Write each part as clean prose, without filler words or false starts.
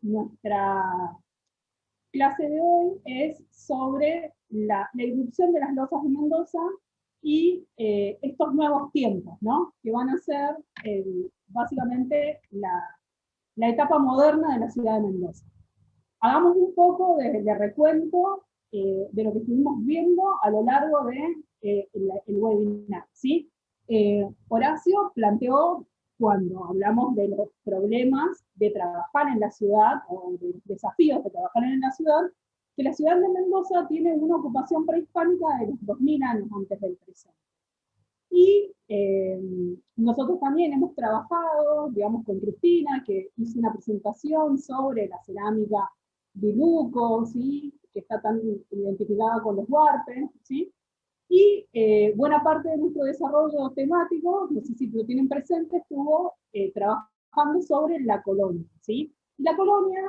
nuestra clase de hoy es sobre la irrupción de las losas de Mendoza y estos nuevos tiempos, ¿no? Que van a ser básicamente la etapa moderna de la ciudad de Mendoza. Hagamos un poco de recuento de lo que estuvimos viendo a lo largo de el webinar, ¿sí? Horacio planteó, cuando hablamos de los problemas de trabajar en la ciudad, o de desafíos de trabajar en la ciudad, que la ciudad de Mendoza tiene una ocupación prehispánica de los 2000 años antes del presente. Y nosotros también hemos trabajado, digamos, con Cristina, que hizo una presentación sobre la cerámica Biluco, ¿sí? Que está tan identificada con los huarpes, ¿sí? Y buena parte de nuestro desarrollo temático, no sé si lo tienen presente, estuvo trabajando sobre la colonia, ¿sí? Y la colonia,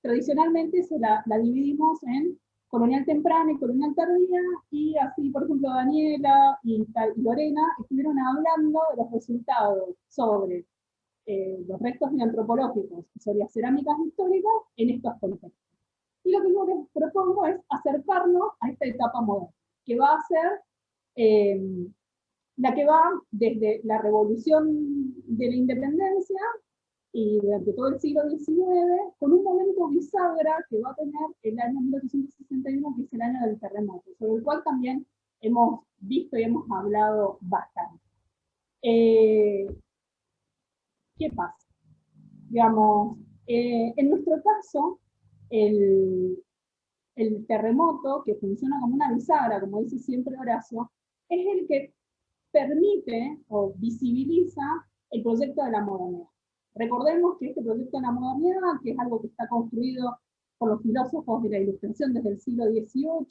tradicionalmente, la dividimos en colonial temprana y colonial tardía, y así, por ejemplo, Daniela y Lorena estuvieron hablando de los resultados sobre los restos antropológicos y sobre las cerámicas históricas en estos contextos. Y lo que yo les propongo es acercarnos a esta etapa moderna, que va a ser la que va desde la revolución de la independencia y durante todo el siglo XIX, con un momento bisagra que va a tener el año 1861, que es el año del terremoto, sobre el cual también hemos visto y hemos hablado bastante. ¿Qué pasa? Digamos, en nuestro caso, el terremoto, que funciona como una bisagra, como dice siempre Horacio, es el que permite o visibiliza el proyecto de la modernidad. Recordemos que este proyecto de la modernidad, que es algo que está construido por los filósofos de la Ilustración desde el siglo XVIII,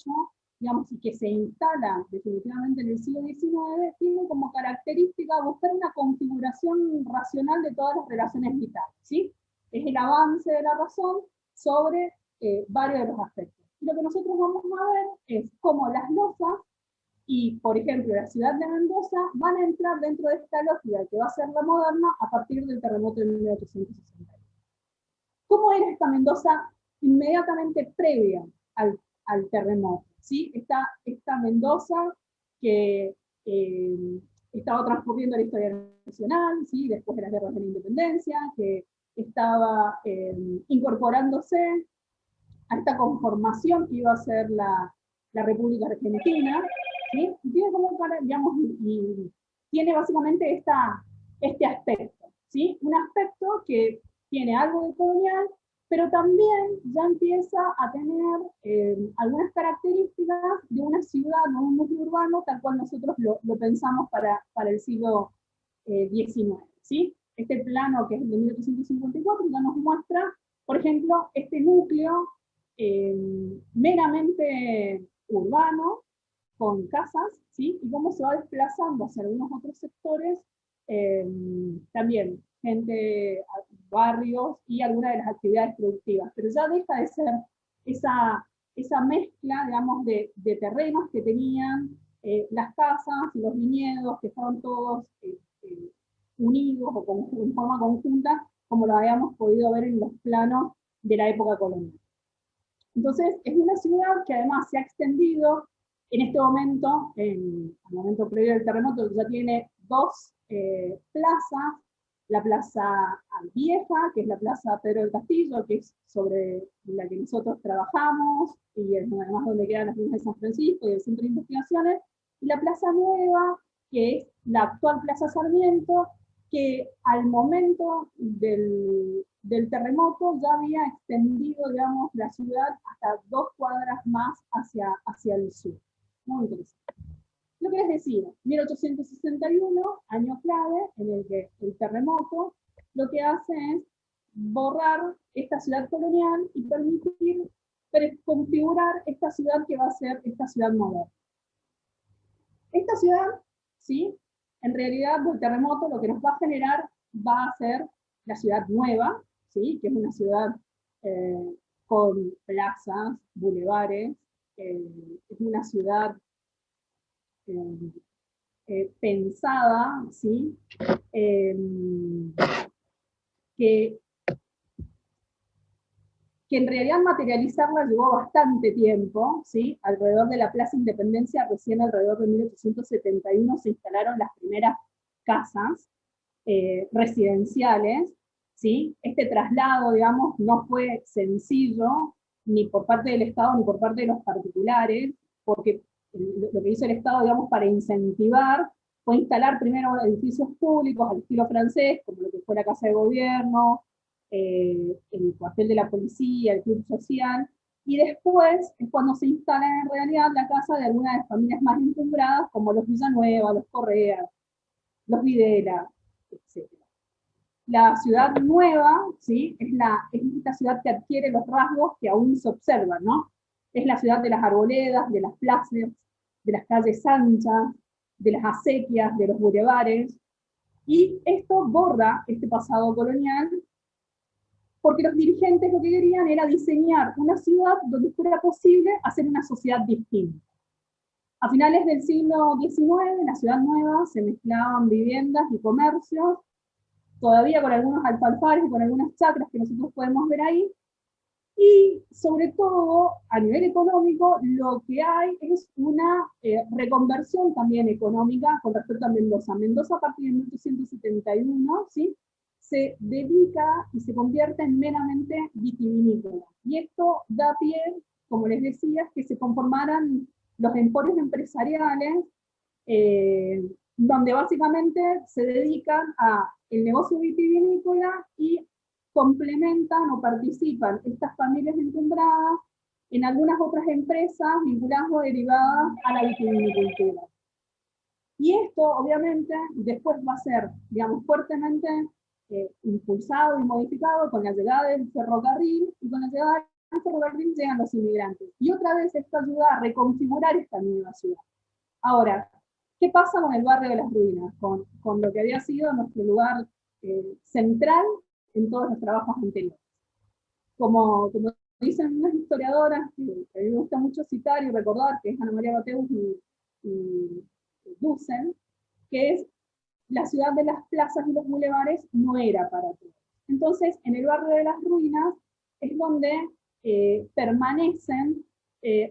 digamos, y que se instala definitivamente en el siglo XIX, tiene como característica buscar una configuración racional de todas las relaciones vitales, ¿sí? Es el avance de la razón sobre varios de los aspectos. Y lo que nosotros vamos a ver es cómo las losas y, por ejemplo, la ciudad de Mendoza van a entrar dentro de esta lógica que va a ser la moderna a partir del terremoto de 1860. ¿Cómo era esta Mendoza inmediatamente previa al terremoto? ¿Sí? Esta Mendoza que estaba transcurriendo la historia nacional, ¿sí? Después de las guerras de la independencia, que estaba incorporándose a esta conformación que iba a ser la República Argentina, ¿sí? Tiene como para, digamos, y tiene básicamente este aspecto, ¿sí? Un aspecto que tiene algo de colonial, pero también ya empieza a tener algunas características de una ciudad, de un núcleo urbano, tal cual nosotros lo pensamos para el siglo XIX, ¿sí? Este plano, que es el de 1854, ya nos muestra, por ejemplo, este núcleo meramente urbano, con casas, ¿sí? Y cómo se va desplazando hacia algunos otros sectores, también gente, barrios y algunas de las actividades productivas, pero ya deja de ser esa mezcla, digamos, de terrenos que tenían las casas y los viñedos, que estaban todos unidos o en forma conjunta, como lo habíamos podido ver en los planos de la época colonial. Entonces, es una ciudad que además se ha extendido en este momento, al momento previo del terremoto, ya tiene dos plazas, la Plaza Vieja, que es la Plaza Pedro del Castillo, que es sobre la que nosotros trabajamos, y es además donde quedan las ruinas de San Francisco y el Centro de Investigaciones, y la Plaza Nueva, que es la actual Plaza Sarmiento, que al momento del terremoto ya había extendido, digamos, la ciudad hasta 2 cuadras más hacia el sur. Muy interesante. Lo que les decía, 1861, año clave en el que el terremoto lo que hace es borrar esta ciudad colonial y permitir configurar esta ciudad que va a ser esta ciudad moderna. Esta ciudad, ¿sí? En realidad, el terremoto lo que nos va a generar va a ser la ciudad nueva, ¿sí? Que es una ciudad con plazas, bulevares, es una ciudad pensada, ¿sí? Que que en realidad materializarla llevó bastante tiempo, ¿sí? Alrededor de la Plaza Independencia, recién alrededor de 1871 se instalaron las primeras casas residenciales, ¿sí? Este traslado, digamos, no fue sencillo, ni por parte del Estado ni por parte de los particulares, porque lo que hizo el Estado, digamos, para incentivar, fue instalar primero edificios públicos al estilo francés, como lo que fue la Casa de Gobierno, el cuartel de la policía, el club social, y después es cuando se instala en realidad la casa de algunas de las familias más encumbradas, como los Villanueva, los Correa, los Videla, etc. La ciudad nueva, ¿sí? es esta ciudad que adquiere los rasgos que aún se observan, ¿no? Es la ciudad de las arboledas, de las plazas, de las calles anchas, de las acequias, de los bulevares, y esto borra este pasado colonial porque los dirigentes lo que querían era diseñar una ciudad donde fuera posible hacer una sociedad distinta. A finales del siglo XIX, en la ciudad nueva se mezclaban viviendas y comercios, todavía con algunos alfalfares y con algunas chacras que nosotros podemos ver ahí, y sobre todo, a nivel económico, lo que hay es una reconversión también económica con respecto a Mendoza. Mendoza, a partir de 1871, ¿sí? Se dedica y se convierte en meramente vitivinícola. Y esto da pie, como les decía, que se conformaran los emporios empresariales, donde básicamente se dedican a el negocio vitivinícola y complementan o participan estas familias encumbradas en algunas otras empresas vinculadas o derivadas a la vitivinicultura. Y esto, obviamente, después va a ser, digamos, fuertemente impulsado y modificado con la llegada del ferrocarril, y con la llegada del ferrocarril llegan los inmigrantes. Y otra vez esto ayuda a reconfigurar esta nueva ciudad. Ahora, ¿qué pasa con el barrio de las ruinas? Con lo que había sido nuestro lugar central en todos los trabajos anteriores. Como dicen unas historiadoras, que a mí me gusta mucho citar y recordar, que es Ana María Mateus y Dussel, que es la ciudad de las plazas y los bulevares no era para todos. Entonces, en el barrio de las ruinas es donde permanecen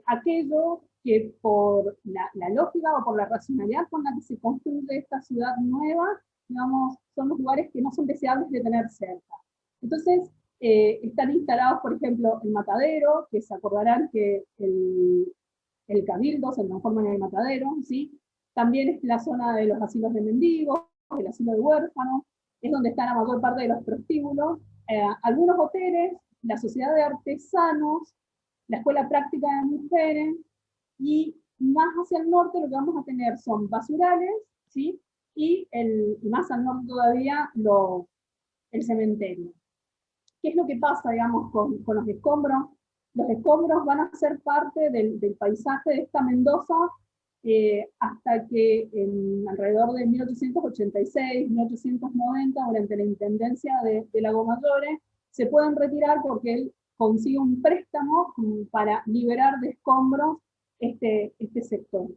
aquellos que por la lógica o por la racionalidad con la que se construye esta ciudad nueva, digamos, son los lugares que no son deseables de tener cerca. Entonces, están instalados, por ejemplo, el Matadero, que se acordarán que el Cabildo se transforma en el Matadero, ¿sí? También es la zona de los asilos de mendigos, el asilo de huérfanos, es donde está la mayor parte de los prostíbulos, algunos hoteles, la sociedad de artesanos, la escuela práctica de mujeres, y más hacia el norte lo que vamos a tener son basurales, ¿sí? Y más al norte todavía el cementerio. ¿Qué es lo que pasa, digamos, con los escombros? Los escombros van a ser parte del paisaje de esta Mendoza hasta que alrededor de 1886, 1890, durante la intendencia de Lagomayor, se pueden retirar porque él consigue un préstamo para liberar de escombros este sector.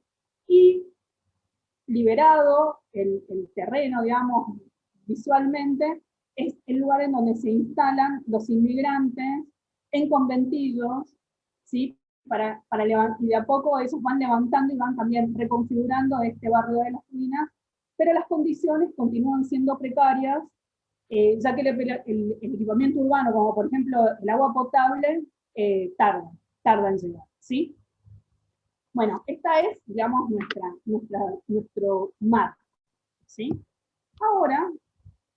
Y liberado el terreno, digamos, visualmente, es el lugar en donde se instalan los inmigrantes en conventillos, ¿sí? Y de a poco esos van levantando y van también reconfigurando este barrio de las ruinas, pero las condiciones continúan siendo precarias, ya que el equipamiento urbano, como por ejemplo el agua potable, tarda en llegar, ¿sí? Bueno, esta es, digamos, nuestro marco, ¿sí? Ahora,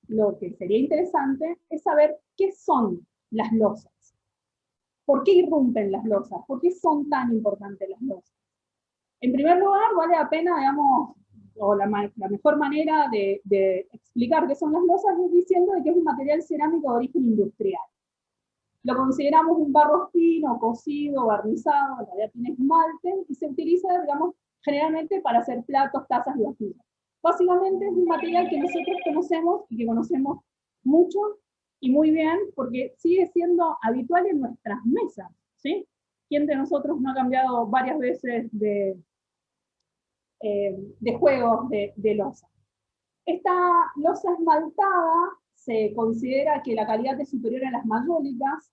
lo que sería interesante es saber qué son las losas. ¿Por qué irrumpen las losas? ¿Por qué son tan importantes las losas? En primer lugar, vale la pena, digamos, o la mejor manera de explicar qué son las losas es diciendo que es un material cerámico de origen industrial. Lo consideramos un barro fino, cocido, barnizado, en realidad tiene esmalte, y se utiliza, digamos, generalmente para hacer platos, tazas y vajillas. Básicamente es un material que nosotros conocemos y que conocemos mucho y muy bien porque sigue siendo habitual en nuestras mesas, ¿sí? ¿Quién de nosotros no ha cambiado varias veces de juegos de losa? Esta losa esmaltada se considera que la calidad es superior a las mayólicas,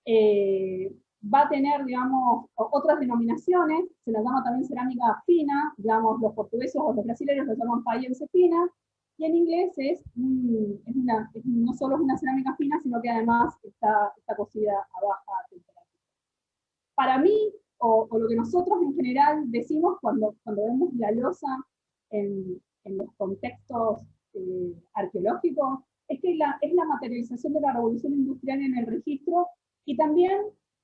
va a tener, digamos, otras denominaciones, se la llama también cerámica fina, digamos, los portugueses o los brasileños lo llaman payense fina, y en inglés no solo es una cerámica fina, sino que además está cocida a baja temperatura. Para mí, o lo que nosotros en general decimos cuando vemos la loza en los contextos arqueológicos, es que es la materialización de la revolución industrial en el registro y también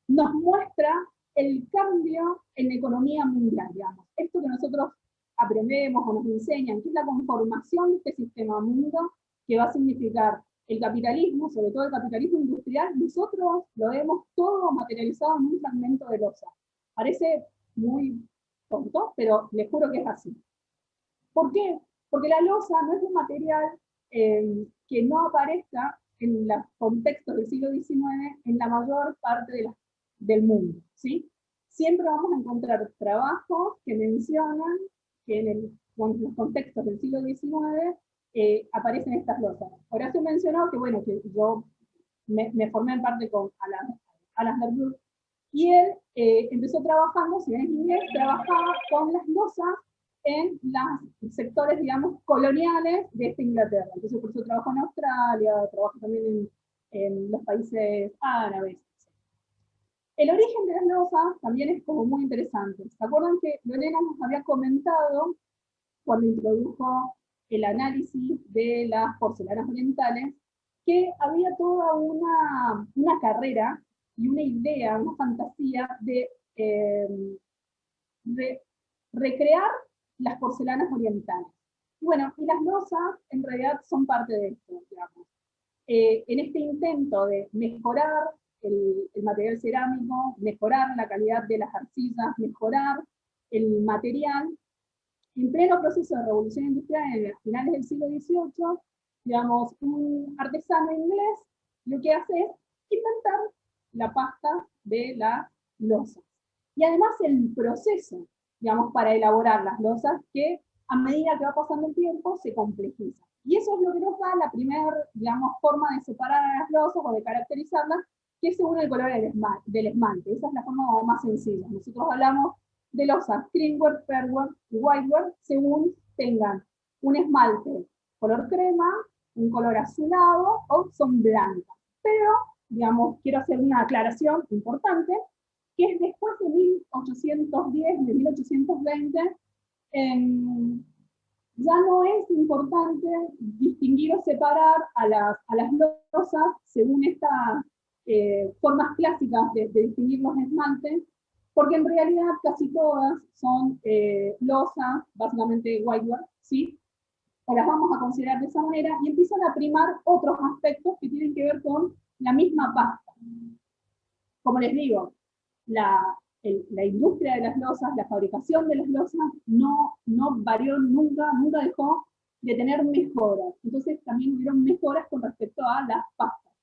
nos muestra el cambio en la economía mundial, digamos. Esto que nosotros aprendemos o nos enseñan, que es la conformación de este sistema mundo, que va a significar el capitalismo, sobre todo el capitalismo industrial, nosotros lo vemos todo materializado en un fragmento de loza. Parece muy tonto, pero les juro que es así. ¿Por qué? Porque la loza no es un material que no aparezca en los contextos del siglo XIX en la mayor parte del mundo, ¿sí? Siempre vamos a encontrar trabajos que mencionan que en los contextos del siglo XIX aparecen estas losas. Horacio mencionó que, bueno, que yo me formé en parte con Alan Lerner, y él empezó trabajando, si bien es inglés, trabajaba con las losas en los sectores, digamos, coloniales de esta Inglaterra. Entonces, por eso trabajó en Australia, trabajó también en los países árabes. El origen de las losas también es como muy interesante. ¿Se acuerdan que Lorena nos había comentado cuando introdujo el análisis de las porcelanas orientales, que había toda una carrera y una idea, una fantasía de recrear las porcelanas orientales? Bueno, y las losas en realidad son parte de esto, digamos. En este intento de mejorar el material cerámico, mejorar la calidad de las arcillas, mejorar el material, en pleno proceso de revolución industrial en finales del siglo XVIII, digamos, un artesano inglés lo que hace es inventar la pasta de las losas. Y además el proceso, digamos, para elaborar las losas, que a medida que va pasando el tiempo se complejiza. Y eso es lo que nos da la primera, digamos, forma de separar a las losas o de caracterizarlas, que es según el color del esmalte. Esa es la forma más sencilla. Nosotros hablamos de losas creamware, fairware y whiteware, según tengan un esmalte color crema, un color azulado o son blancas. Pero, digamos, quiero hacer una aclaración importante, que es después de 1810, de 1820, ya no es importante distinguir o separar a las losas según estas formas clásicas de distinguir los esmaltes, porque en realidad casi todas son losas, básicamente whiteware, ¿sí? O las vamos a considerar de esa manera, y empiezan a primar otros aspectos que tienen que ver con la misma pasta. Como les digo, la industria de las losas, la fabricación de las losas, no varió nunca, nunca dejó de tener mejoras. Entonces también hubieron mejoras con respecto a las pastas.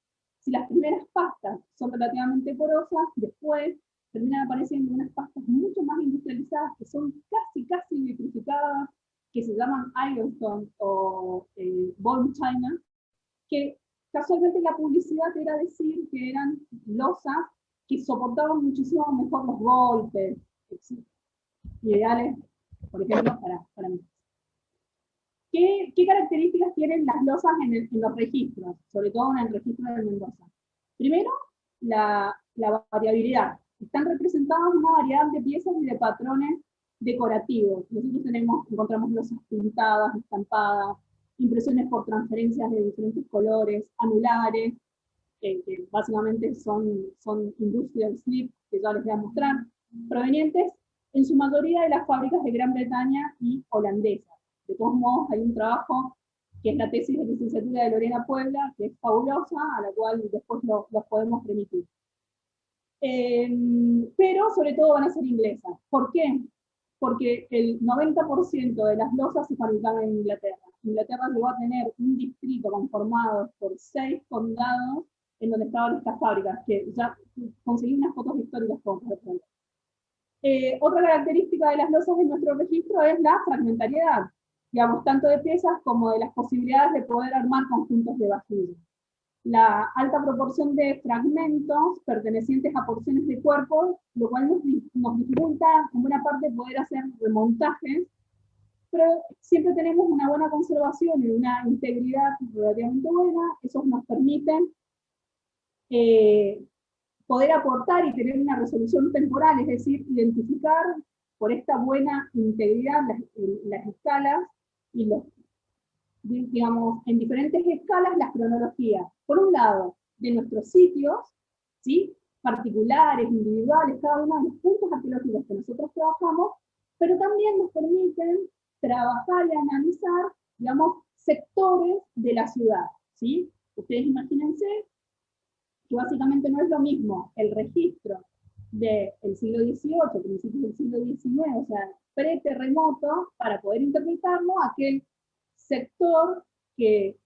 Si las primeras pastas son relativamente porosas, después terminan apareciendo unas pastas mucho más industrializadas que son casi vitrificadas, que se llaman Ironstone o Bone China, que casualmente la publicidad era decir que eran losas que soportaban muchísimo mejor los golpes, ideales, por ejemplo, para mí. ¿Qué características tienen las losas en los registros, sobre todo en el registro de Mendoza? Primero, la variabilidad. Están representadas una variedad de piezas y de patrones decorativos. Nosotros encontramos losas pintadas, estampadas, impresiones por transferencias de diferentes colores, anulares, que básicamente son industrial slip, que ya les voy a mostrar, provenientes en su mayoría de las fábricas de Gran Bretaña y holandesas. De todos modos, hay un trabajo que es la tesis de licenciatura de Lorena Puebla, que es fabulosa, a la cual después los podemos remitir. Pero sobre todo van a ser inglesas. ¿Por qué? Porque el 90% de las losas se fabricaban en Inglaterra. Inglaterra llegó a tener un distrito conformado por 6 condados en donde estaban estas fábricas, que ya conseguí unas fotos históricas con otra característica de las losas en nuestro registro es la fragmentariedad, digamos, tanto de piezas como de las posibilidades de poder armar conjuntos de vajillas. la alta proporción de fragmentos pertenecientes a porciones de cuerpo, lo cual nos dificulta en buena parte poder hacer remontajes, pero siempre tenemos una buena conservación y una integridad relativamente buena. Eso nos permite poder aportar y tener una resolución temporal, es decir, identificar por esta buena integridad las escalas y los, digamos, en diferentes escalas las cronologías. Por un lado, de nuestros sitios, ¿sí?, particulares, individuales, cada uno de los puntos arqueológicos que nosotros trabajamos, pero también nos permiten trabajar y analizar, digamos, sectores de la ciudad, ¿sí? Ustedes imagínense que básicamente no es lo mismo el registro del siglo XVIII, principios del siglo XIX, o sea, pre-terremoto, para poder interpretarlo, aquel sector que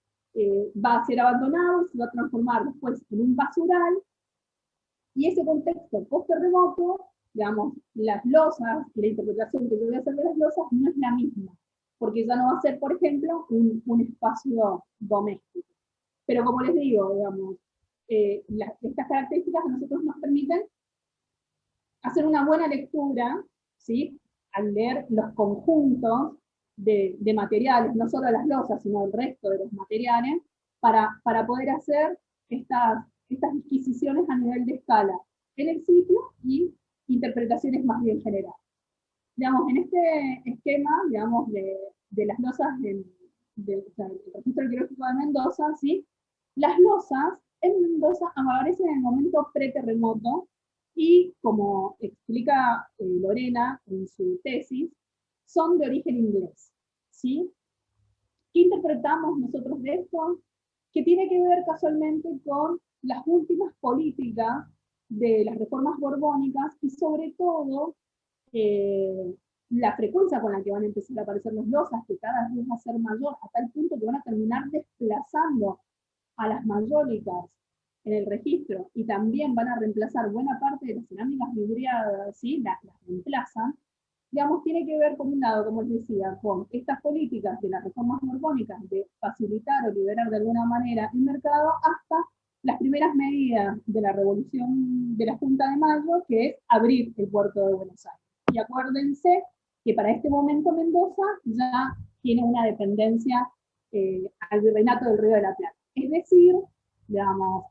va a ser abandonado y se va a transformar después en un basural, y ese contexto post-terremoto, digamos, las losas, la interpretación que yo voy a hacer de las losas no es la misma, porque ya no va a ser, por ejemplo, un espacio doméstico. Pero como les digo, digamos, estas características a nosotros nos permiten hacer una buena lectura, ¿sí?, al leer los conjuntos de materiales, no solo las losas, sino el resto de los materiales, para poder hacer estas disquisiciones a nivel de escala en el sitio y interpretaciones más bien generales. Digamos, en este esquema, digamos, de las losas del registro arqueológico de Mendoza, ¿sí?, las losas en Mendoza aparecen en el momento pre-terremoto y, como explica Lorena en su tesis, son de origen inglés, ¿sí? ¿Qué interpretamos nosotros de esto? Que tiene que ver casualmente con las últimas políticas de las reformas borbónicas y sobre todo la frecuencia con la que van a empezar a aparecer las losas, que cada vez va a ser mayor, a tal punto que van a terminar desplazando a las mayólicas en el registro, y también van a reemplazar buena parte de las cerámicas vidriadas, ¿sí?, las reemplazan, digamos, tiene que ver, por un lado, como les decía, con estas políticas de las reformas borbónicas de facilitar o liberar de alguna manera el mercado, hasta las primeras medidas de la revolución de la Junta de Mayo, que es abrir el puerto de Buenos Aires. Y acuérdense que para este momento Mendoza ya tiene una dependencia al Virreinato del Río de la Plata. Es decir, digamos,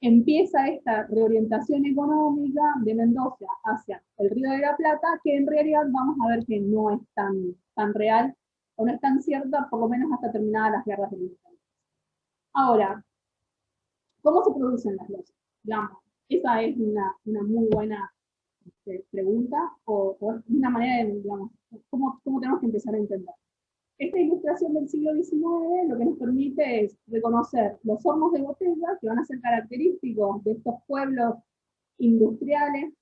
empieza esta reorientación económica de Mendoza hacia el Río de la Plata, que en realidad vamos a ver que no es tan real, o no es tan cierta, por lo menos hasta terminadas las guerras de la independencia. Ahora, ¿cómo se producen las losas? Digamos, esa es una muy buena pregunta, o una manera de, digamos, ¿cómo tenemos que empezar a entender? Esta ilustración del siglo XIX lo que nos permite es reconocer los hornos de botella, que van a ser característicos de estos pueblos industriales,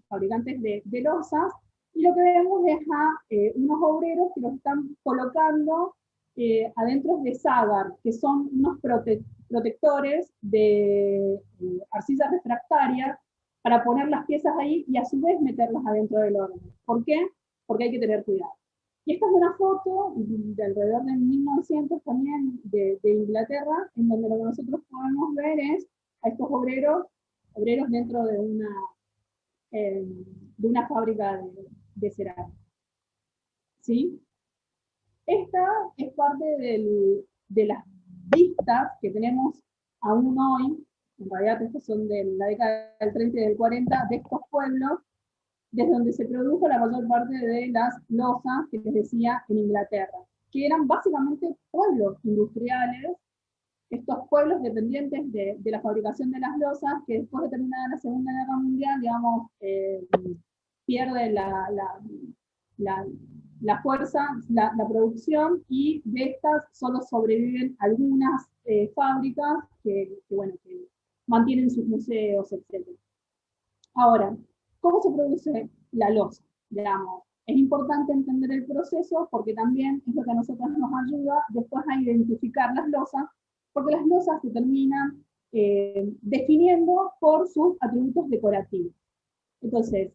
fabricantes de losas, y lo que vemos es a unos obreros que los están colocando adentro de ságar, que son unos protectores de arcillas refractarias, para poner las piezas ahí y a su vez meterlas adentro del horno. ¿Por qué? Porque hay que tener cuidado. Y esta es una foto de alrededor de 1900 también de Inglaterra, en donde lo que nosotros podemos ver es a estos obreros dentro de una fábrica de cerámica. ¿Sí? Esta es parte de las vistas que tenemos aún hoy, en realidad estos son de la década del 30 y del 40, de estos pueblos, desde donde se produjo la mayor parte de las losas que les decía en Inglaterra, que eran básicamente pueblos industriales, estos pueblos dependientes de la fabricación de las losas, que después de terminada la Segunda Guerra Mundial, digamos, pierde la fuerza, la producción, y de estas solo sobreviven algunas fábricas bueno, que mantienen sus museos, etc. Ahora, ¿cómo se produce la losa? Digamos, es importante entender el proceso, porque también es lo que a nosotros nos ayuda después a identificar las losas, porque las losas se terminan definiendo por sus atributos decorativos. Entonces,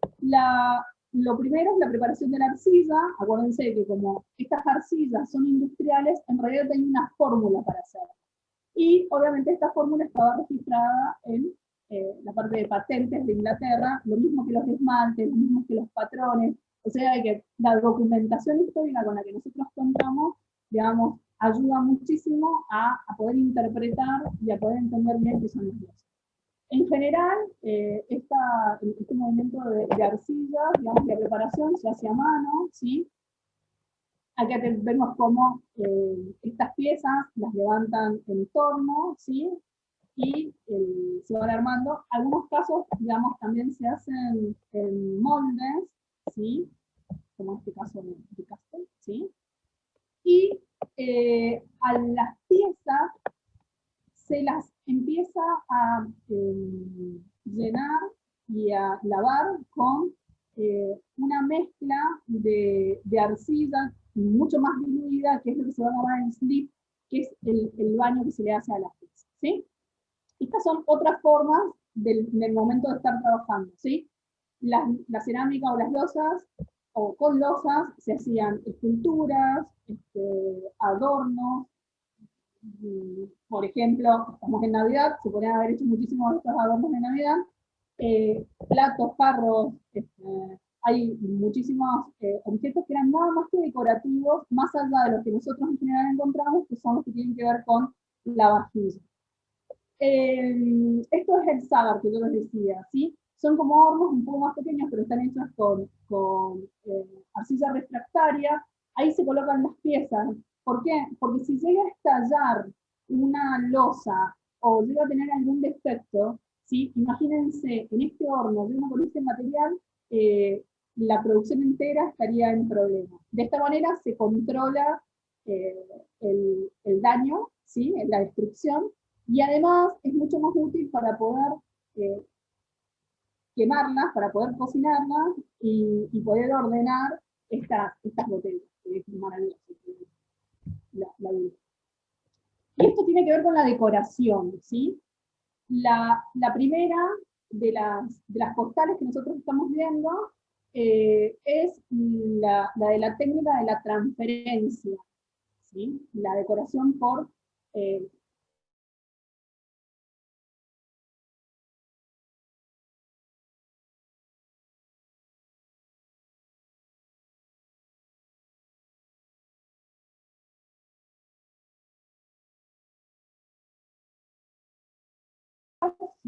lo primero es la preparación de la arcilla. Acuérdense que como estas arcillas son industriales, en realidad hay una fórmula para hacerlo. Y obviamente esta fórmula estaba registrada en la parte de patentes de Inglaterra, lo mismo que los esmaltes, lo mismo que los patrones, o sea que la documentación histórica con la que nosotros contamos, digamos, ayuda muchísimo a poder interpretar y a poder entender bien qué son los dioses. En general, este movimiento de arcilla, digamos, la preparación se hace a mano, ¿sí? Acá vemos cómo estas piezas las levantan en torno, ¿sí? Y se van armando. Algunos casos, digamos, también se hacen en moldes, ¿sí? Como en este caso de Castel, ¿sí? Y a las piezas se las empieza a llenar y a lavar con una mezcla de arcilla mucho más diluida, que es lo que se va a llamar el slip, que es el baño que se le hace a las piezas, ¿sí? Estas son otras formas del momento de estar trabajando, ¿sí? La cerámica o las losas, o con losas, se hacían esculturas, adornos, por ejemplo, estamos en Navidad, se podrían haber hecho muchísimos de estos adornos de Navidad, platos, jarros, hay muchísimos objetos que eran nada más que decorativos, más allá de los que nosotros en general encontramos, que son los que tienen que ver con la vajilla. Esto es el sagar que yo les decía, ¿sí? Son como hornos un poco más pequeños, pero están hechos con arcilla refractaria. Ahí se colocan las piezas. ¿Por qué? Porque si llega a estallar una losa o llega a tener algún defecto, ¿sí? Imagínense, en este horno de uno con este material, la producción entera estaría en problema. De esta manera se controla el daño, ¿sí? La destrucción, y además es mucho más útil para poder quemarlas, para poder cocinarlas y poder ordenar estas botellas, que es maravilloso. Y esto tiene que ver con la decoración, ¿sí? La primera de las postales que nosotros estamos viendo es la de la técnica de la transferencia, ¿sí? La decoración por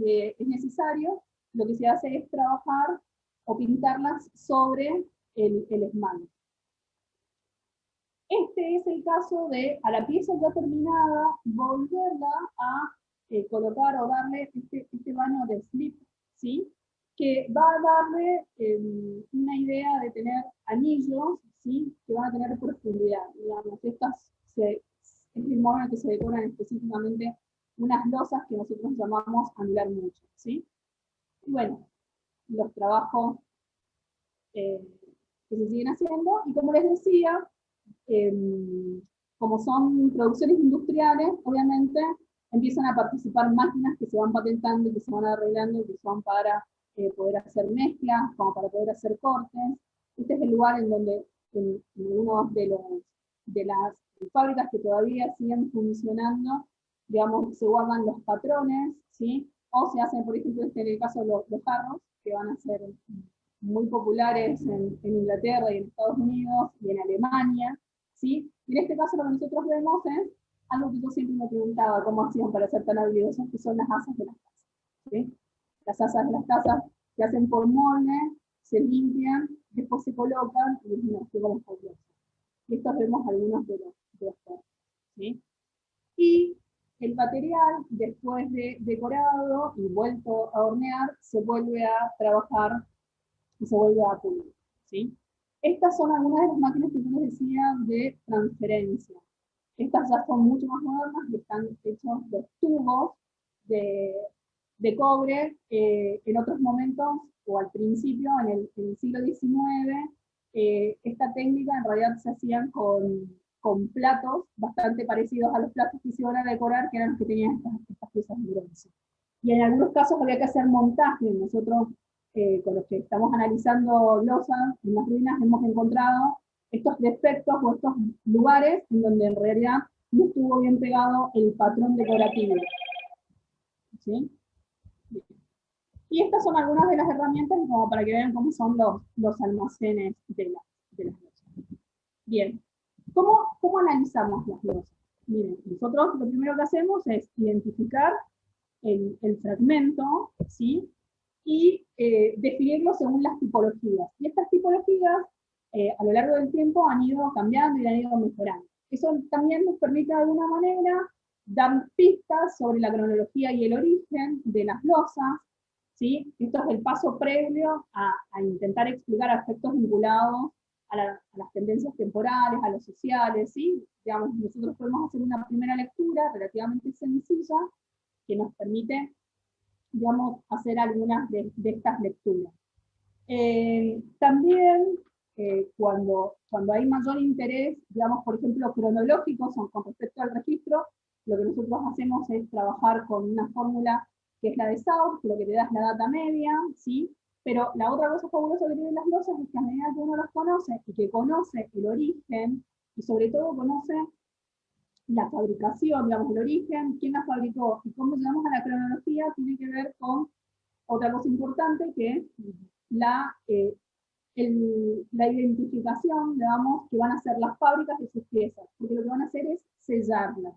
es necesario, lo que se hace es trabajar o pintarlas sobre el esmalte. Este es el caso de, a la pieza ya terminada, volverla a colocar o darle este baño de slip, ¿sí? Que va a darle una idea de tener anillos, ¿sí? Que van a tener profundidad. Digamos, es el modo en el que se decoran específicamente unas losas que nosotros llamamos anular mucho, ¿sí? Y bueno, los trabajos que se siguen haciendo, y como les decía, como son producciones industriales, obviamente empiezan a participar máquinas que se van patentando, que se van arreglando, que son para poder hacer mezclas, como para poder hacer cortes. Este es el lugar en donde en algunos de las fábricas que todavía siguen funcionando, digamos, se guardan los patrones, ¿sí? O se hacen, por ejemplo, en el caso los jarros, que van a ser muy populares en Inglaterra y en Estados Unidos y en Alemania, ¿sí? Y en este caso lo que nosotros vemos es algo que yo siempre me preguntaba, cómo hacían para ser tan habilidosos, que son las asas de las casas, ¿sí? Las asas de las casas se hacen por molde, se limpian, después se colocan y es una como fabulosa. Y estos vemos algunos de los casos, ¿sí? Y el material, después de decorado y vuelto a hornear, se vuelve a trabajar y se vuelve a pulir, ¿sí? Estas son algunas de las máquinas que yo les decía de transferencia. Estas ya son mucho más modernas y están hechos los tubos de, de cobre. En otros momentos, o al principio, en el siglo XIX, esta técnica en realidad se hacían con platos bastante parecidos a los platos que se iban a decorar, que eran los que tenían estas piezas de bronce. Y en algunos casos había que hacer montaje. Nosotros, con los que estamos analizando losas en las ruinas, hemos encontrado estos defectos o estos lugares en donde en realidad no estuvo bien pegado el patrón decorativo. ¿Sí? Y estas son algunas de las herramientas como para que vean cómo son los almacenes de las losas. Bien, ¿cómo analizamos las losas? Miren, nosotros lo primero que hacemos es identificar el fragmento, ¿sí? Y definirlo según las tipologías. Y estas tipologías, a lo largo del tiempo, han ido cambiando y han ido mejorando. Eso también nos permite, de alguna manera, dar pistas sobre la cronología y el origen de las losas, ¿sí? Esto es el paso previo a intentar explicar aspectos vinculados a las tendencias temporales, a los sociales, ¿sí? Digamos, nosotros podemos hacer una primera lectura relativamente sencilla que nos permite, digamos, hacer algunas de estas lecturas. También, cuando hay mayor interés, digamos, por ejemplo, cronológico con respecto al registro, lo que nosotros hacemos es trabajar con una fórmula que es la de South, que lo que te da es la data media, ¿sí? Pero la otra cosa fabulosa que tienen las losas es que a medida que uno las conoce y que conoce el origen, y sobre todo conoce la fabricación, digamos, el origen, quién la fabricó y cómo llegamos a la cronología, tiene que ver con otra cosa importante que es la identificación, digamos, que van a hacer las fábricas de sus piezas, porque lo que van a hacer es sellarlas.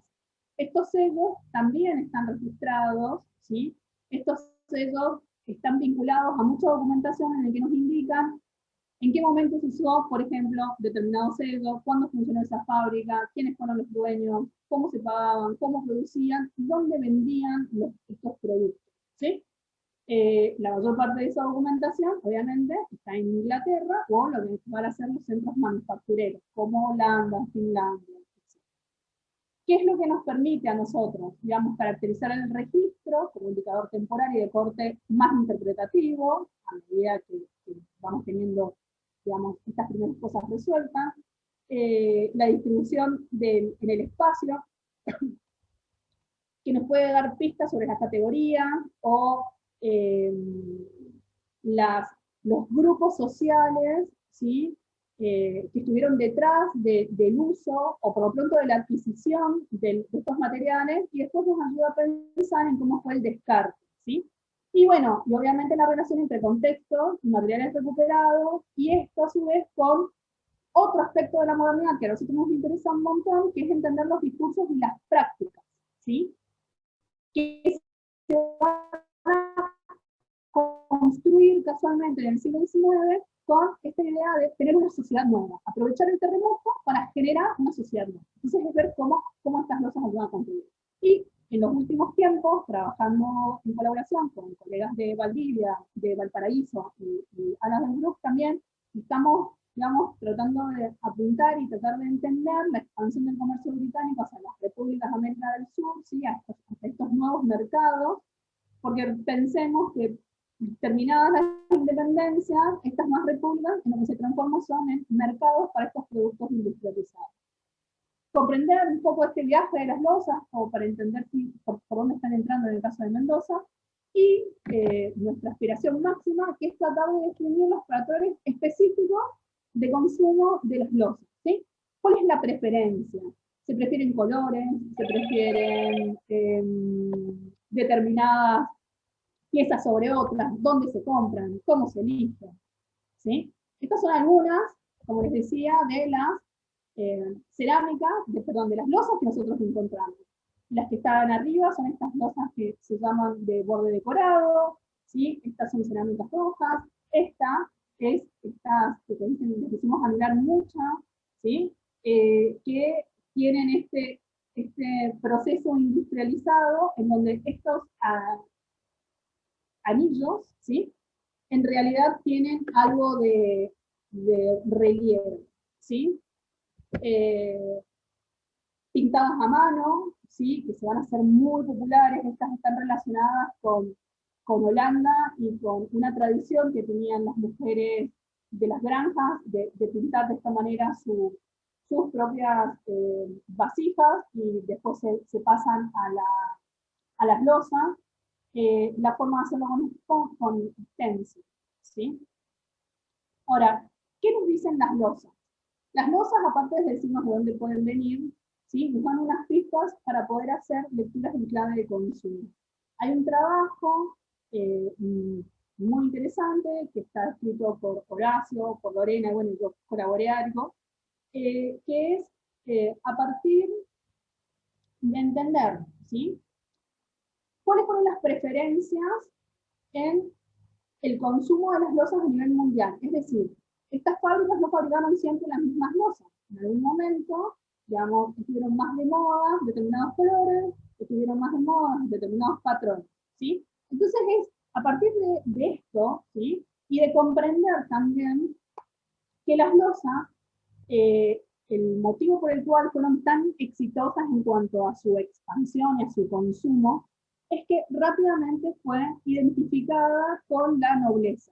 Estos sellos también están registrados, ¿sí? Estos sellos están vinculados a mucha documentación en la que nos indican en qué momento se usó, por ejemplo, determinado sello, cuándo funcionó esa fábrica, quiénes fueron los dueños, cómo se pagaban, cómo producían, dónde vendían estos productos, ¿sí? La mayor parte de esa documentación, obviamente, está en Inglaterra o lo que van a ser los centros manufactureros, como Holanda, Finlandia, etc. ¿Qué es lo que nos permite a nosotros? Digamos, caracterizar el registro como indicador temporal y de corte más interpretativo, a medida que vamos teniendo, digamos, estas primeras cosas resueltas. La distribución en el espacio, que nos puede dar pistas sobre las categorías o eh, los grupos sociales, ¿sí? Que estuvieron detrás del uso o por lo pronto de la adquisición de estos materiales, y después nos ayuda a pensar en cómo fue el descarte, ¿sí? Y bueno, y obviamente la relación entre contextos y materiales recuperados, y esto a su vez con otro aspecto de la modernidad que a nosotros nos interesa un montón, que es entender los discursos y las prácticas, ¿sí? Que se van a construir casualmente en el siglo XIX con esta idea de tener una sociedad nueva, aprovechar el terremoto para generar una sociedad nueva. Entonces es ver cómo estas cosas ayudan a construir. Y en los últimos tiempos, trabajando en colaboración con colegas de Valdivia, de Valparaíso y Alas del Grupo también, estamos, digamos, tratando de apuntar y tratar de entender la expansión del comercio británico hacia las repúblicas de América del Sur, ¿sí? a estos nuevos mercados, porque pensemos que terminadas las independencias, estas más repúblicas en lo que se transforman son en mercados para estos productos industrializados. Comprender un poco este viaje de las losas, o para entender por dónde están entrando en el caso de Mendoza, y nuestra aspiración máxima, que es tratar de definir los patrones específicos de consumo de las losas, ¿sí? ¿Cuál es la preferencia? ¿Se prefieren colores? ¿Se prefieren determinadas piezas sobre otras? ¿Dónde se compran? ¿Cómo se eligen? ¿Sí? Estas son algunas, como les decía, de las cerámicas, de las losas que nosotros encontramos. Las que están arriba son estas losas que se llaman de borde decorado, ¿sí? Estas son cerámicas rojas. Esta es estas que les decimos anular mucha, ¿sí? Que tienen este proceso industrializado en donde estos anillos, ¿sí? En realidad tienen algo de relieve, ¿sí? Pintadas a mano, ¿sí? Que se van a hacer muy populares. Estas están relacionadas con Holanda y con una tradición que tenían las mujeres de las granjas de pintar de esta manera sus propias vasijas, y después se pasan a las losas. La forma de hacerlo con stencil, ¿sí? Ahora, ¿qué nos dicen las losas? Las losas, aparte de decirnos de dónde pueden venir, ¿sí? Nos dan unas pistas para poder hacer lecturas en clave de consumo. Hay un trabajo muy interesante que está escrito por Horacio, por Lorena, y bueno, yo colaboré algo, que es a partir de entender, ¿sí? ¿Cuáles fueron las preferencias en el consumo de las losas a nivel mundial? Es decir, estas fábricas no fabricaron siempre las mismas losas. En algún momento, digamos, estuvieron más de moda determinados colores, estuvieron más de moda determinados patrones, ¿sí? Entonces es a partir de esto, ¿sí? Y de comprender también que las losas, el motivo por el cual fueron tan exitosas en cuanto a su expansión y a su consumo, es que rápidamente fue identificada con la nobleza.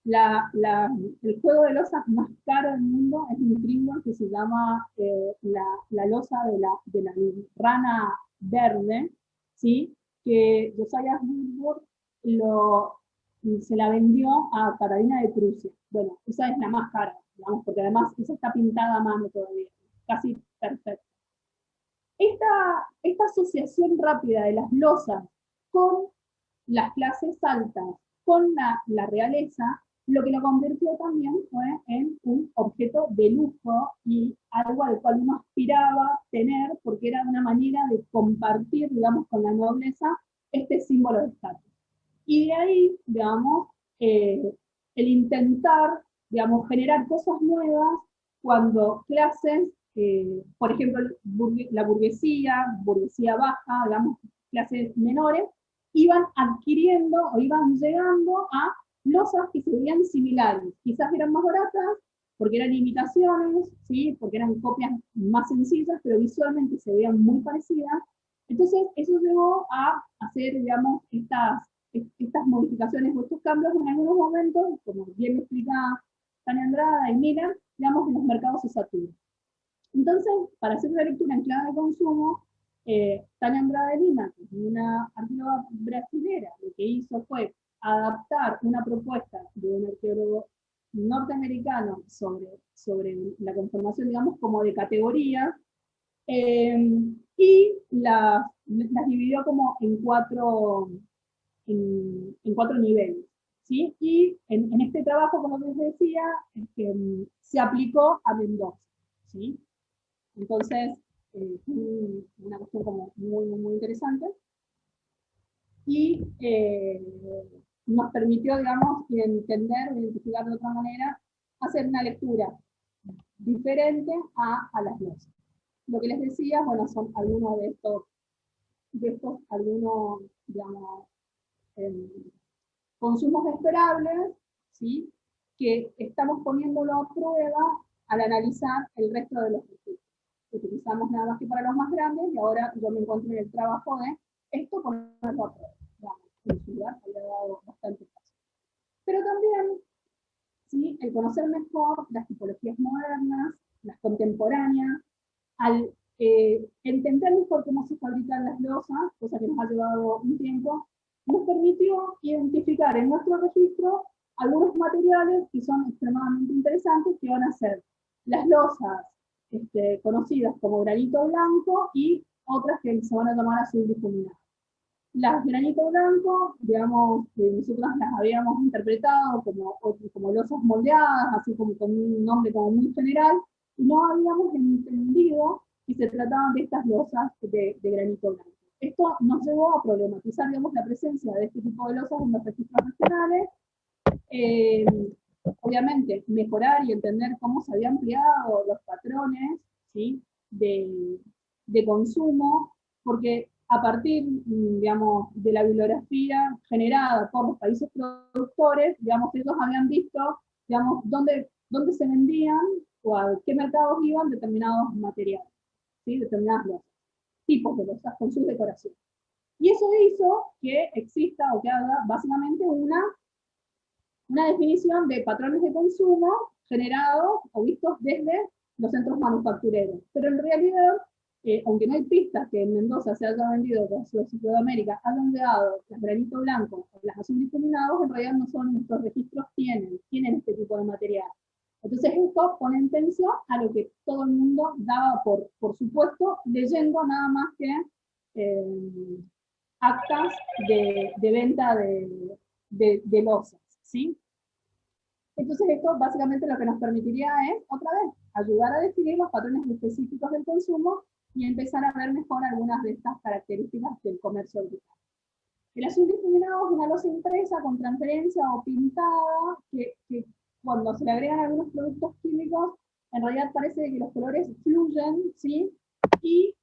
El juego de losas más caro del mundo es un Grindr que se llama la losa de la rana verde, ¿sí? Que Josiah Wilbur se la vendió a Catalina de Prusia. Bueno, esa es la más cara, digamos, porque además esa está pintada a mano todavía, casi perfecta. Esta asociación rápida de las losas con las clases altas, con la realeza, lo que lo convirtió también fue en un objeto de lujo y algo al cual uno aspiraba tener, porque era una manera de compartir, digamos, con la nobleza este símbolo de estatus. Y de ahí, digamos, el intentar, digamos, generar cosas nuevas cuando clases, por ejemplo, la burguesía baja, digamos, clases menores, iban adquiriendo o iban llegando a losas que se veían similares. Quizás eran más baratas, porque eran imitaciones, ¿sí? Porque eran copias más sencillas, pero visualmente se veían muy parecidas. Entonces, eso llevó a hacer, digamos, estas modificaciones o estos cambios en algunos momentos, como bien lo explica Tania Andrada y Miller, digamos, en los mercados se saturan. Entonces, para hacer una lectura en clave de consumo, Tania Andrada de Lima, que es una arqueóloga brasilera, lo que hizo fue adaptar una propuesta de un arqueólogo norteamericano sobre la conformación, digamos, como de categorías, y las dividió como en cuatro niveles, ¿sí? Y en este trabajo, como les decía, se aplicó a Mendoza, ¿sí? Entonces, una cuestión como muy interesante. Y nos permitió, digamos, entender, identificar de otra manera, hacer una lectura diferente a las losas. Lo que les decía, bueno, son algunos de estos algunos, digamos, consumos esperables, ¿sí? Que estamos poniéndolo a prueba al analizar el resto de los registros. Utilizamos nada más que para los más grandes, y ahora yo me encuentro en el trabajo de esto ponerlo a prueba. Digamos, en su lugar había dado bastante paso. Pero también, ¿sí? El conocer mejor las tipologías modernas, las contemporáneas, al entender mejor cómo se fabrican las losas, cosa que nos ha llevado un tiempo, nos permitió identificar en nuestro registro algunos materiales que son extremadamente interesantes, que van a ser las losas conocidas como granito blanco y otras que se van a llamar azul difuminado. Las granito blanco, digamos, nosotros las habíamos interpretado como losas moldeadas, así como con un nombre como muy general, y no habíamos entendido que se trataban de estas losas de granito blanco. Esto nos llevó a problematizar, digamos, la presencia de este tipo de losas en los registros regionales, obviamente mejorar y entender cómo se habían ampliado los patrones, ¿sí? de consumo, porque a partir, digamos, de la bibliografía generada por los países productores, digamos, ellos habían visto, digamos, dónde se vendían o a qué mercados iban determinados materiales, ¿sí? Determinadas losas, tipos de losas con sus decoraciones. Y eso hizo que exista o que haga básicamente una definición de patrones de consumo generados o vistos desde los centros manufactureros. Pero en realidad, aunque no hay pistas que en Mendoza se haya vendido con Sudamérica, hayan llegado las granitos blancos o las azul difuminados, en realidad no son, nuestros registros tienen este tipo de material. Entonces esto pone en tensión a lo que todo el mundo daba por supuesto, leyendo nada más que actas de venta de losas, ¿sí? Entonces esto básicamente lo que nos permitiría es, otra vez, ayudar a definir los patrones específicos del consumo y empezar a ver mejor algunas de estas características del comercio digital. El azul difuminado es una losa impresa con transferencia o pintada que cuando se le agregan algunos productos químicos, en realidad parece que los colores fluyen, ¿sí? Y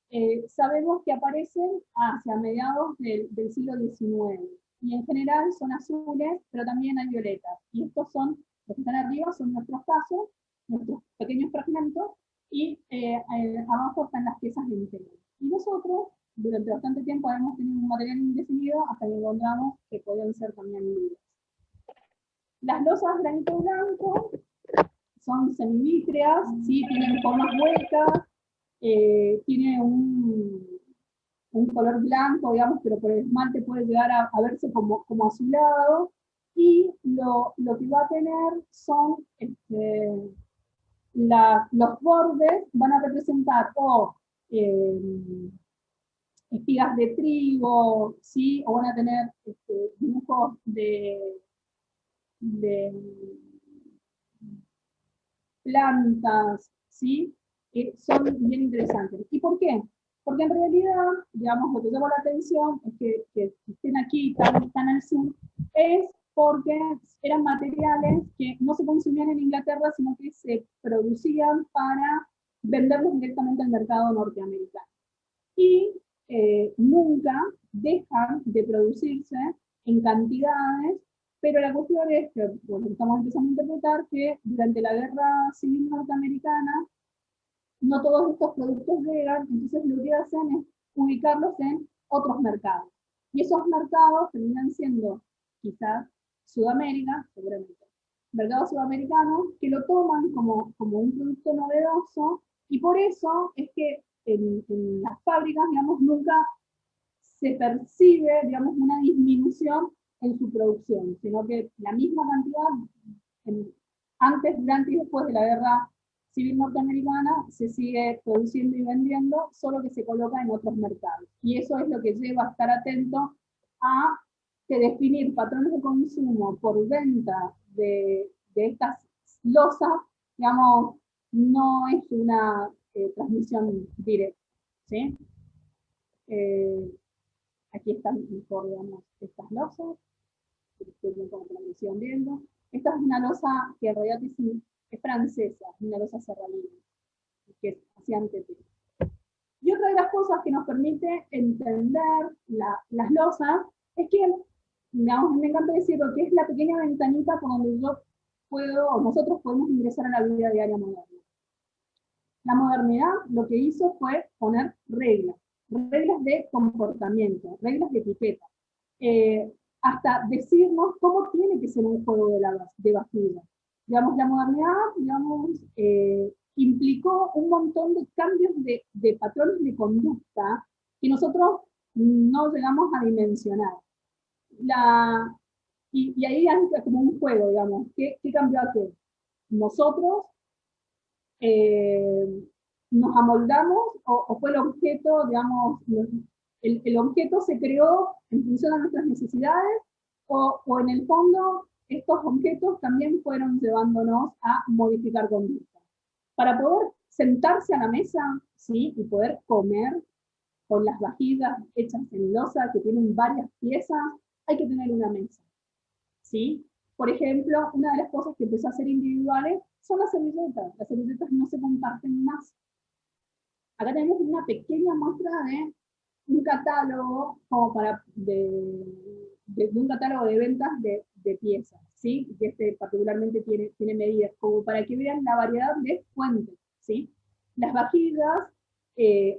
sabemos que aparecen hacia mediados del siglo XIX. Y en general son azules, pero también hay violetas. Y estos son, los que están arriba son nuestros casos, nuestros pequeños fragmentos, y abajo están las piezas enteras. Y nosotros, durante bastante tiempo, hemos tenido un material indefinido hasta que encontramos que podían ser también libres. Las losas granito blanco son semivítreas, ¿sí? Tienen formas huecas, tiene un color blanco, digamos, pero por el esmalte puede llegar a verse como azulado, y lo que va a tener son los bordes van a representar o espigas de trigo, ¿sí? O van a tener dibujos de plantas, ¿sí? Que son bien interesantes. ¿Y por qué? Porque en realidad, digamos, lo que llama la atención es que estén aquí tan al sur, es porque eran materiales que no se consumían en Inglaterra, sino que se producían para venderlos directamente al mercado norteamericano. Y nunca dejan de producirse en cantidades, pero la cuestión es que, bueno, estamos empezando a interpretar que durante la Guerra Civil Norteamericana no todos estos productos llegan, entonces lo que hacen es ubicarlos en otros mercados. Y esos mercados terminan siendo quizás Sudamérica, seguramente, mercados sudamericanos que lo toman como un producto novedoso, y por eso es que en las fábricas, digamos, nunca se percibe, digamos, una disminución en su producción, sino que la misma cantidad, antes, durante y después de la Guerra Civil Norteamericana, se sigue produciendo y vendiendo, solo que se coloca en otros mercados. Y eso es lo que lleva a estar atento a que definir patrones de consumo por venta de estas losas, digamos, no es una transmisión directa, ¿sí? Aquí están mejor, digamos, estas losas, como transmisión viendo. Esta es una losa que en realidad es francesa, una losa serralina, que es hacia antepé. Y otra de las cosas que nos permite entender las losas es que, digamos, me encanta decirlo, que es la pequeña ventanita por donde yo puedo, o nosotros podemos ingresar a la vida diaria moderna. La modernidad lo que hizo fue poner reglas de comportamiento, reglas de etiqueta, hasta decirnos cómo tiene que ser un juego de vajilla. Digamos, la modernidad, digamos, implicó un montón de cambios de patrones de conducta que nosotros no llegamos a dimensionar. Y ahí entra como un juego, digamos. ¿Qué cambió aquí? Nosotros nos amoldamos o fue el objeto, digamos, el objeto se creó en función de nuestras necesidades, o en el fondo estos objetos también fueron llevándonos a modificar conducta. Para poder sentarse a la mesa, ¿sí? Y poder comer con las vajillas hechas en losa que tienen varias piezas, hay que tener una mesa, ¿sí? Por ejemplo, una de las cosas que empezó a ser individuales son las servilletas no se comparten más. Acá tenemos una pequeña muestra de un catálogo como de un catálogo de ventas de piezas, ¿sí? Que particularmente tiene medidas, como para que vean la variedad de fuentes, ¿sí? Las vajillas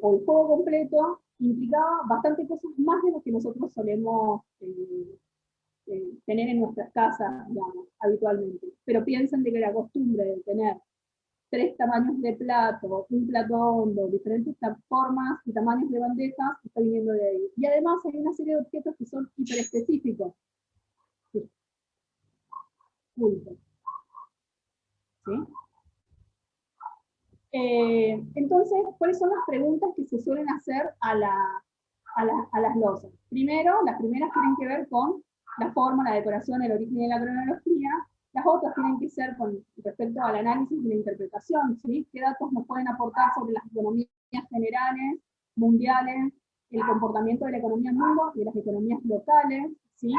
o el juego completo implicaba bastante cosas más de lo que nosotros solemos tener en nuestras casas, digamos, habitualmente. Pero piensen de que la costumbre de tener 3 tamaños de plato, un plato hondo, diferentes formas y tamaños de bandejas, está viniendo de ahí. Y además hay una serie de objetos que son hiperespecíficos. Sí. Pulpo. ¿Sí? Entonces, ¿cuáles son las preguntas que se suelen hacer a las losas? Primero, las primeras tienen que ver con la forma, la decoración, el origen y la cronología. Las otras tienen que ser con respecto al análisis y la interpretación, ¿sí? ¿Qué datos nos pueden aportar sobre las economías generales, mundiales, el comportamiento de la economía en mundo y de las economías locales, ¿sí?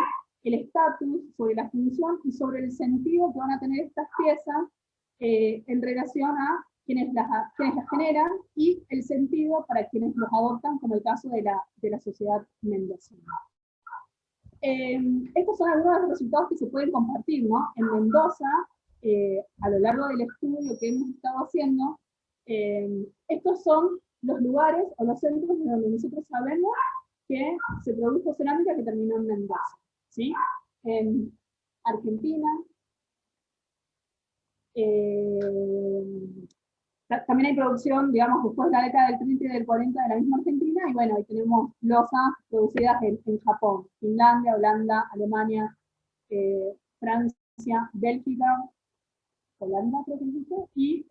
El estatus, sobre la función y sobre el sentido que van a tener estas piezas en relación a quienes las generan y el sentido para quienes los adoptan, como el caso de la sociedad mendocina. Estos son algunos de los resultados que se pueden compartir, ¿no? En Mendoza, a lo largo del estudio que hemos estado haciendo, estos son los lugares o los centros de donde nosotros sabemos que se produjo cerámica que terminó en Mendoza, ¿sí? En Argentina, también hay producción, digamos, después de la década del 30 y del 40 de la misma Argentina, y bueno, ahí tenemos losas producidas en Japón, Finlandia, Holanda, Alemania, Francia, Bélgica, Holanda creo que dice, y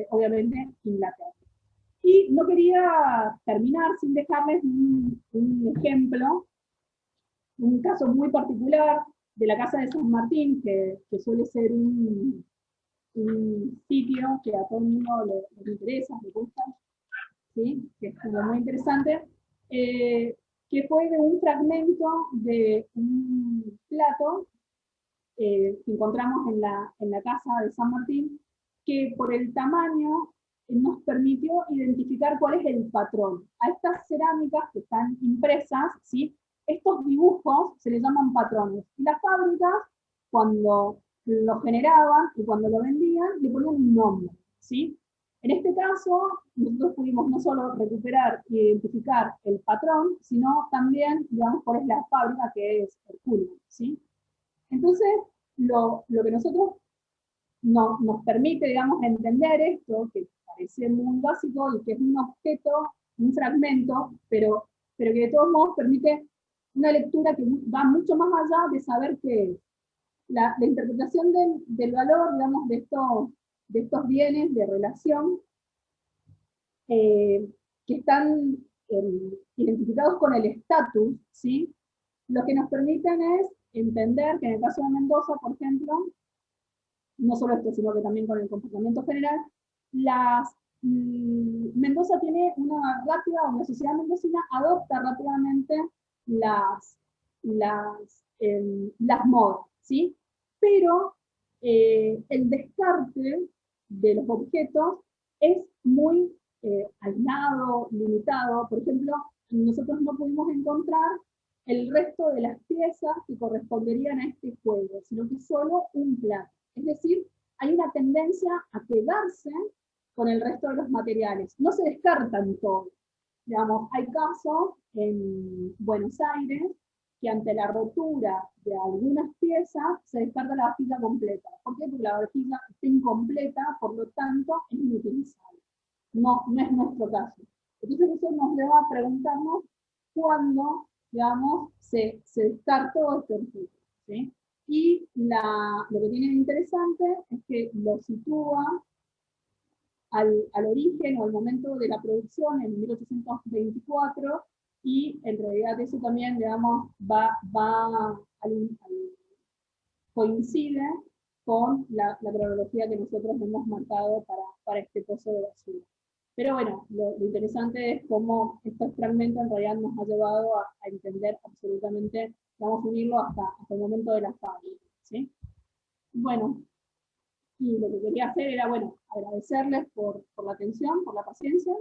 obviamente Inglaterra. Y no quería terminar sin dejarles un ejemplo, un caso muy particular de la Casa de San Martín, que suele ser un sitio que a todo el mundo le interesa, le gusta, ¿sí? Que es como muy interesante, que fue de un fragmento de un plato que encontramos en la casa de San Martín, que por el tamaño nos permitió identificar cuál es el patrón. A estas cerámicas que están impresas, ¿sí? Estos dibujos se les llaman patrones. Y las fábricas, cuando lo generaban y cuando lo vendían, le ponían un nombre, ¿sí? En este caso, nosotros pudimos no solo recuperar e identificar el patrón, sino también, digamos, cuál es la fábrica, que es Herculeo, ¿sí? Entonces, lo que nosotros nos permite, digamos, entender esto, que parece muy básico y que es un objeto, un fragmento, pero que de todos modos permite una lectura que va mucho más allá de saber que la interpretación del valor, digamos, de estos bienes de relación, que están identificados con el estatus, ¿sí? Lo que nos permiten es entender que en el caso de Mendoza, por ejemplo, no solo esto, sino que también con el comportamiento general, Mendoza tiene una sociedad mendocina adopta rápidamente las modas, ¿sí? Pero el descarte de los objetos es muy aislado, limitado. Por ejemplo, nosotros no pudimos encontrar el resto de las piezas que corresponderían a este juego, sino que solo un plato. Es decir, hay una tendencia a quedarse con el resto de los materiales. No se descartan todos. Digamos, hay casos en Buenos Aires que ante la rotura de algunas piezas se descarta la vajilla completa. ¿Por qué? Porque la vajilla está incompleta, por lo tanto es inutilizable. No es nuestro caso. Entonces eso nos lleva a preguntarnos cuándo, digamos, se descartó este objeto, ¿sí? Y lo que tiene de interesante es que lo sitúa al origen o al momento de la producción en 1824, y en realidad eso también, digamos, coincide con la cronología que nosotros hemos marcado para este pozo de basura. Pero bueno, lo interesante es cómo estos fragmentos en realidad nos ha llevado a entender absolutamente, vamos a unirlo hasta el momento de la fábrica, ¿sí? Bueno, y lo que quería hacer era, bueno, agradecerles por la atención, por la paciencia,